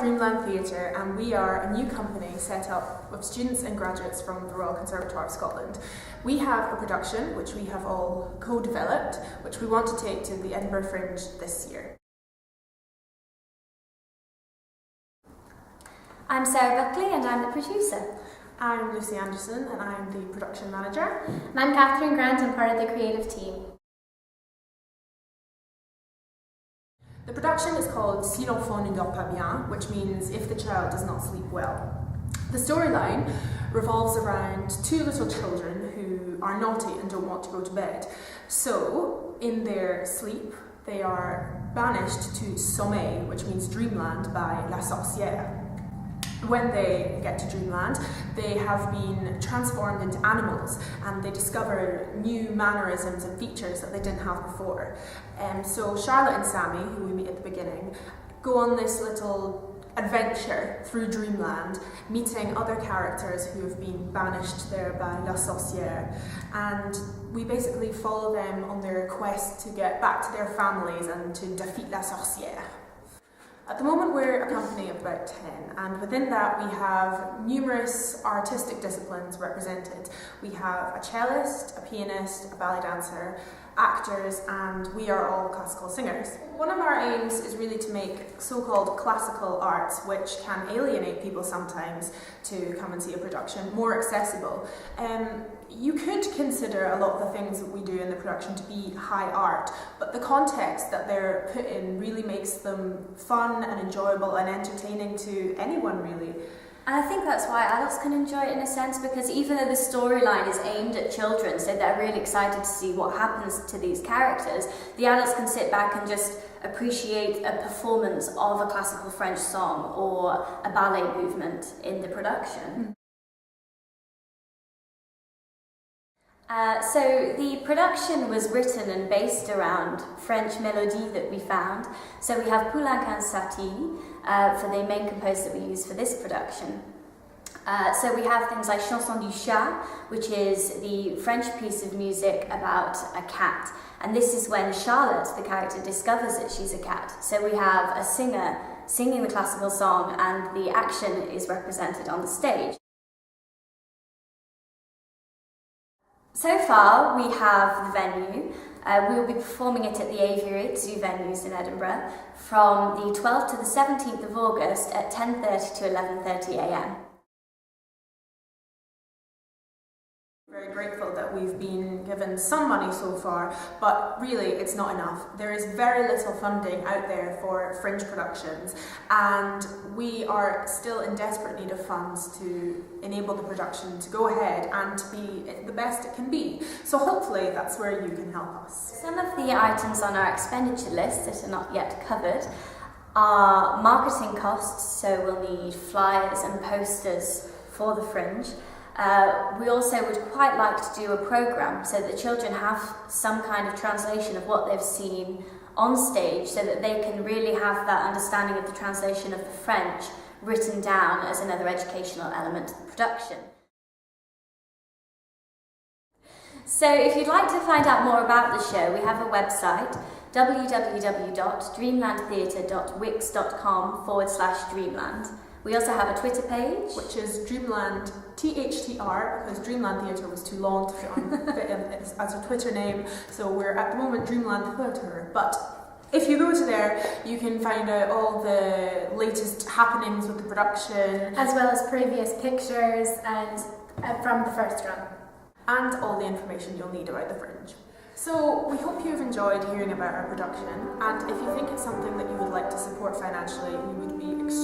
Dreamland Theatre, and we are a new company set up with students and graduates from the Royal Conservatoire of Scotland. We have a production which we have all co-developed, which we want to take to the Edinburgh Fringe this year. I'm Sarah Buckley and I'm the producer. I'm Lucy Anderson and I'm the production manager. And I'm Catherine Grant, I'm part of the creative team. The production is called Si l'enfant ne dort pas bien, which means if the child does not sleep well. The storyline revolves around two little children who are naughty and don't want to go to bed. So, in their sleep, they are banished to Sommeil, which means dreamland, by la sorcière. When they get to Dreamland, they have been transformed into animals and they discover new mannerisms and features that they didn't have before. So Charlotte and Sammy, who we meet at the beginning, go on this little adventure through Dreamland, meeting other characters who have been banished there by la sorcière, and we basically follow them on their quest to get back to their families and to defeat la sorcière. At the moment we're a company of about 10, and within that we have numerous artistic disciplines represented. We have a cellist, a pianist, a ballet dancer, actors, and we are all classical singers. One of our aims is really to make so-called classical arts, which can alienate people sometimes to come and see a production, more accessible. You could consider a lot of the things that we do in the production to be high art, but the context that they're put in really makes them fun and enjoyable and entertaining to anyone, really. And I think that's why adults can enjoy it in a sense, because even though the storyline is aimed at children, so they're really excited to see what happens to these characters, the adults can sit back and just appreciate a performance of a classical French song or a ballet movement in the production. So the production was written and based around French melodies that we found. So we have Poulenc Satie for the main composer that we use for this production. So we have things like Chanson du Chat, which is the French piece of music about a cat. And this is when Charlotte, the character, discovers that she's a cat. So we have a singer singing the classical song and the action is represented on the stage. So far, we have the venue. We will be performing it at the Aviary, 2 venues in Edinburgh, from the 12th to the 17th of August at 10:30 to 11:30 a.m. Very grateful that we've been given some money so far, but really it's not enough. There is very little funding out there for fringe productions, and we are still in desperate need of funds to enable the production to go ahead and to be the best it can be. So hopefully that's where you can help us. Some of the items on our expenditure list that are not yet covered are marketing costs, so we'll need flyers and posters for the Fringe. We also would quite like to do a programme so that children have some kind of translation of what they've seen on stage, so that they can really have that understanding of the translation of the French written down as another educational element to the production. So if you'd like to find out more about the show, we have a website, www.dreamlandtheatre.wix.com/Dreamland. We also have a Twitter page, which is Dreamland THTR, because Dreamland Theatre was too long to fit in as a Twitter name, so we're at the moment Dreamland Theatre. But if you go to there, you can find out all the latest happenings with the production, as well as previous pictures and from the first run, and all the information you'll need about the Fringe. So we hope you've enjoyed hearing about our production, and if you think it's something that you would like to support financially, we would be extremely